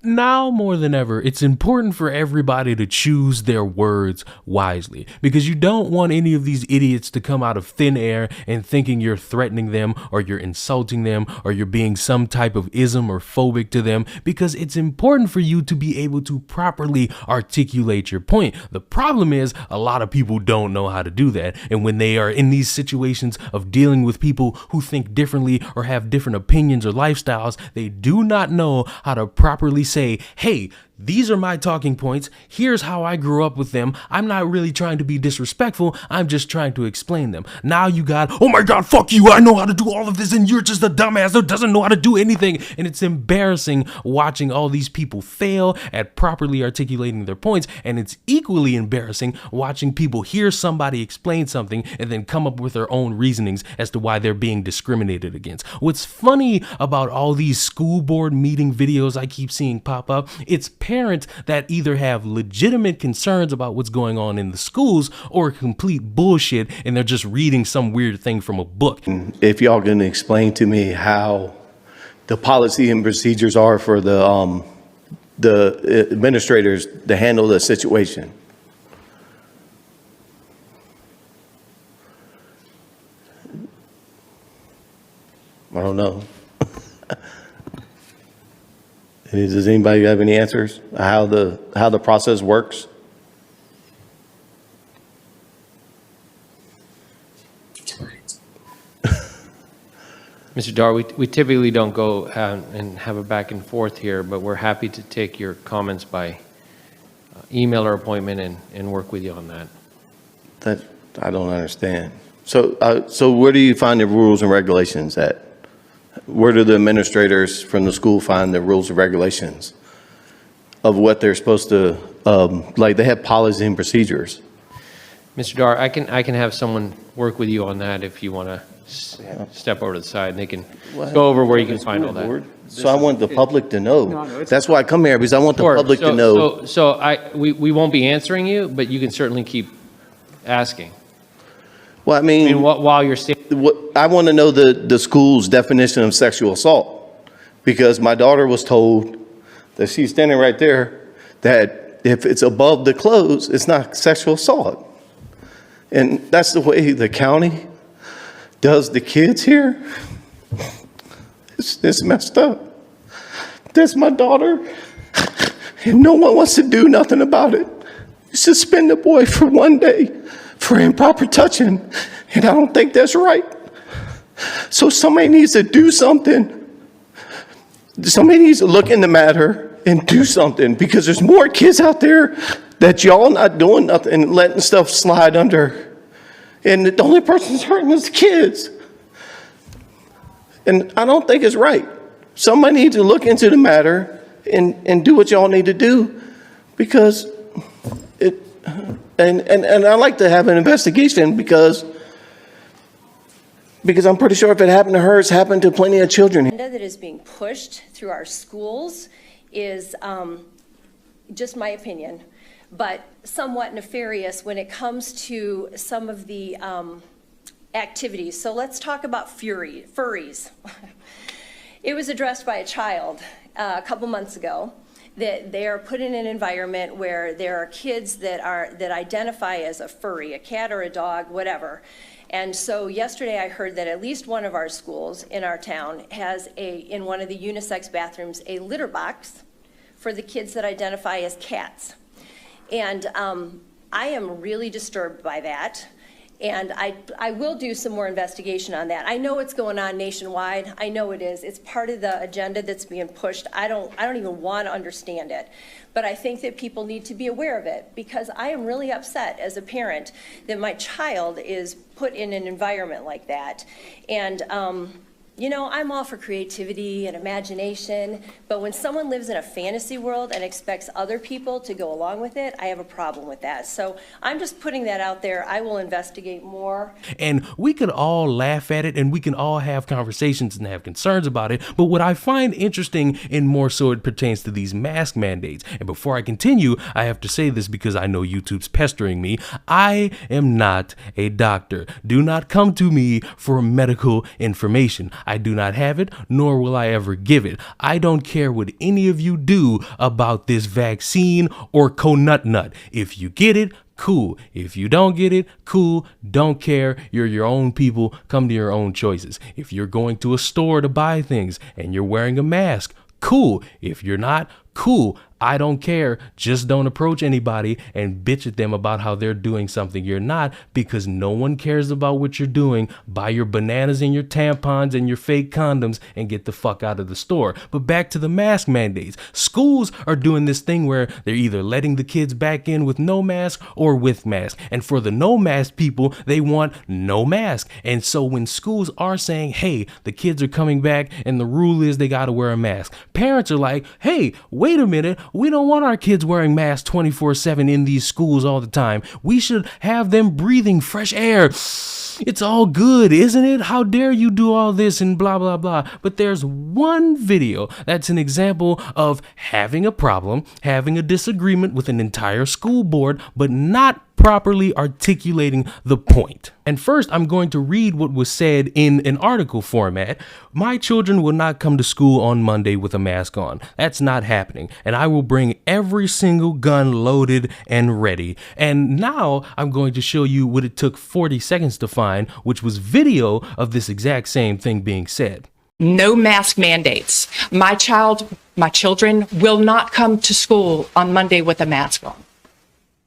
Now more than ever, it's important for everybody to choose their words wisely, because you don't want any of these idiots to come out of thin air and thinking you're threatening them or you're insulting them or you're being some type of ism or phobic to them, because it's important for you to be able to properly articulate your point. The problem is a lot of people don't know how to do that, and when they are in these situations of dealing with people who think differently or have different opinions or lifestyles, they do not know how to properly say, hey, these are my talking points. Here's how I grew up with them. I'm not really trying to be disrespectful. I'm just trying to explain them. Now you got, oh my God, fuck you. I know how to do all of this and you're just a dumbass that doesn't know how to do anything. And it's embarrassing watching all these people fail at properly articulating their points. And it's equally embarrassing watching people hear somebody explain something and then come up with their own reasonings as to why they're being discriminated against. What's funny about all these school board meeting videos I keep seeing pop up, it's parents that either have legitimate concerns about what's going on in the schools or complete bullshit and they're just reading some weird thing from a book. If y'all can explain to me how the policy and procedures are for the administrators to handle the situation. I don't know. Does anybody have any answers how the process works? Mr. Dar, we typically don't go and have a back and forth here, but we're happy to take your comments by email or appointment and work with you on that. That I don't understand. So where do you find the rules and regulations at? Where do the administrators from the school find the rules and regulations of what they're supposed to, like they have policies and procedures? Mr. Dar, I can have someone work with you on that if you want to step over to the side and they can go over where you can find all that. So I want the public to know. That's why I come here, because I want the public to know. We won't be answering you, but you can certainly keep asking. Well, I mean, while you're standing. I want to know the school's definition of sexual assault, because my daughter was told that she's standing right there that if it's above the clothes, it's not sexual assault. And that's the way the county does the kids here. It's messed up. That's my daughter, and no one wants to do nothing about it. Suspend the boy for 1 day for improper touching, and I don't think that's right. So somebody needs to do something. Somebody needs to look in the matter and do something, because there's more kids out there that y'all not doing nothing and letting stuff slide under. And the only person who's hurting is the kids. And I don't think it's right. Somebody needs to look into the matter and do what y'all need to do, because it, and I like to have an investigation, because I'm pretty sure if it happened to her, it's happened to plenty of children. The agenda that is being pushed through our schools is just my opinion, but somewhat nefarious when it comes to some of the activities. So let's talk about furries. It was addressed by a child a couple months ago that they are put in an environment where there are kids that identify as a furry, a cat or a dog, whatever. And so yesterday I heard that at least one of our schools in our town has in one of the unisex bathrooms, a litter box for the kids that identify as cats. And I am really disturbed by that. And I will do some more investigation on that. I know it's going on nationwide. I know it is. It's part of the agenda that's being pushed. I don't even want to understand it. But I think that people need to be aware of it, because I am really upset as a parent that my child is put in an environment like that. And you know, I'm all for creativity and imagination, but when someone lives in a fantasy world and expects other people to go along with it, I have a problem with that. So I'm just putting that out there. I will investigate more. And we could all laugh at it and we can all have conversations and have concerns about it. But what I find interesting, and more so it pertains to these mask mandates. And before I continue, I have to say this because I know YouTube's pestering me. I am not a doctor. Do not come to me for medical information. I do not have it, nor will I ever give it. I don't care what any of you do about this vaccine or conut nut. If you get it, cool. If you don't get it, cool. Don't care. You're your own people. Come to your own choices. If you're going to a store to buy things and you're wearing a mask, cool. If you're not, cool. I don't care. Just don't approach anybody and bitch at them about how they're doing something you're not, because no one cares about what you're doing. Buy your bananas and your tampons and your fake condoms and get the fuck out of the store. But back to the mask mandates. Schools are doing this thing where they're either letting the kids back in with no mask or with mask. And for the no mask people, they want no mask. And so when schools are saying, hey, the kids are coming back and the rule is they got to wear a mask, parents are like, hey, wait a minute. We don't want our kids wearing masks 24/7 in these schools all the time. We should have them breathing fresh air. It's all good, isn't it? How dare you do all this and blah, blah, blah. But there's one video that's an example of having a problem, having a disagreement with an entire school board, but not properly articulating the point. And first, I'm going to read what was said in an article format. My children will not come to school on Monday with a mask on. That's not happening. And I will bring every single gun loaded and ready. And now I'm going to show you what it took 40 seconds to find, which was video of this exact same thing being said. No mask mandates. My children will not come to school on Monday with a mask on.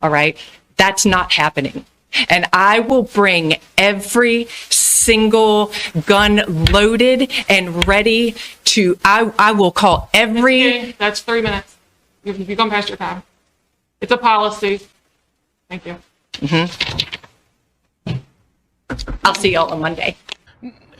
All right? That's not happening. And I will bring every single gun loaded and ready to, I will call every... That's 3 minutes. You've gone past your time. It's a policy. Thank you. I'll see y'all on Monday.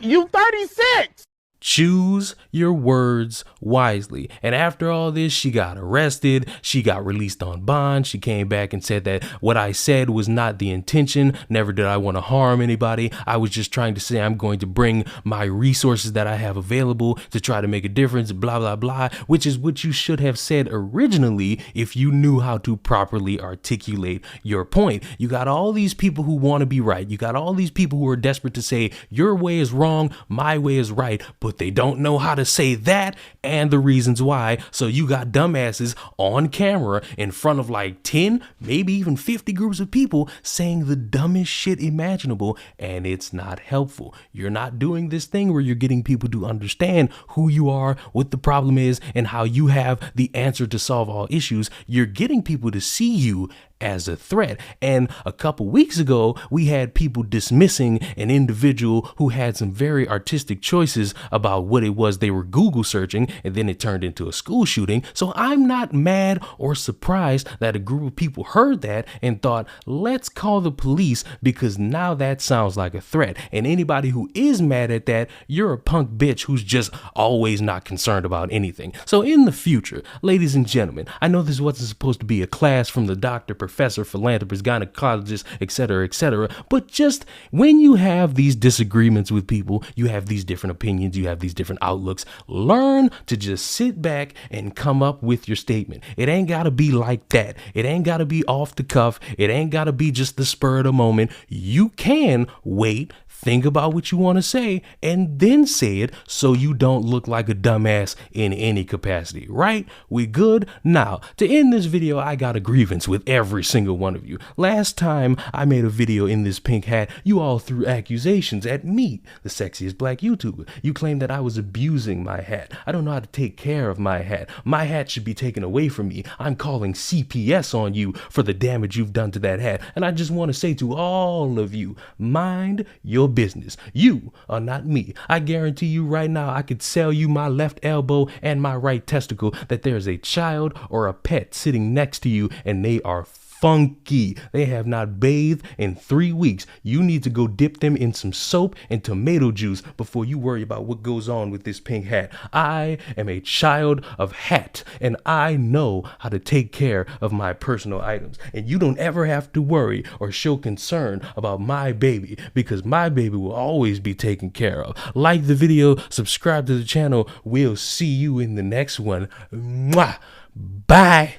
You 36! Choose your words wisely. And after all this, she got arrested. She got released on bond. She came back and said that what I said was not the intention. Never did I want to harm anybody. I was just trying to say I'm going to bring my resources that I have available to try to make a difference, blah, blah, blah, which is what you should have said originally if you knew how to properly articulate your point. You got all these people who want to be right. You got all these people who are desperate to say your way is wrong, my way is right, but they don't know how to say that and the reasons why. So you got dumbasses on camera in front of like 10, maybe even 50 groups of people saying the dumbest shit imaginable, and it's not helpful. You're not doing this thing where you're getting people to understand who you are, what the problem is, and how you have the answer to solve all issues. You're getting people to see you as a threat. And a couple weeks ago, we had people dismissing an individual who had some very artistic choices about what it was they were Google searching, and then it turned into a school shooting. So I'm not mad or surprised that a group of people heard that and thought, let's call the police because now that sounds like a threat. And anybody who is mad at that, you're a punk bitch who's just always not concerned about anything. So in the future, ladies and gentlemen, I know this wasn't supposed to be a class from the doctor, professor, philanthropist, gynecologist, etc., but just when you have these disagreements with people, you have these different opinions, you have these different outlooks, learn to just sit back and come up with your statement. It ain't gotta be like that. It ain't gotta be off the cuff. It ain't gotta be just the spur of the moment. You can wait, think about what you want to say, and then say it so you don't look like a dumbass in any capacity, right? We good? Now, to end this video, I got a grievance with every single one of you. Last time I made a video in this pink hat, you all threw accusations at me, the sexiest black YouTuber. You claimed that I was abusing my hat. I don't know how to take care of my hat. My hat should be taken away from me. I'm calling CPS on you for the damage you've done to that hat. And I just want to say to all of you, mind your business. You are not me. I guarantee you right now I could sell you my left elbow and my right testicle that there's a child or a pet sitting next to you and they are funky. They have not bathed in 3 weeks. You need to go dip them in some soap and tomato juice before you worry about what goes on with this pink hat. I am a child of hat and I know how to take care of my personal items. And you don't ever have to worry or show concern about my baby because my baby will always be taken care of. Like the video, subscribe to the channel. We'll see you in the next one. Mwah. Bye.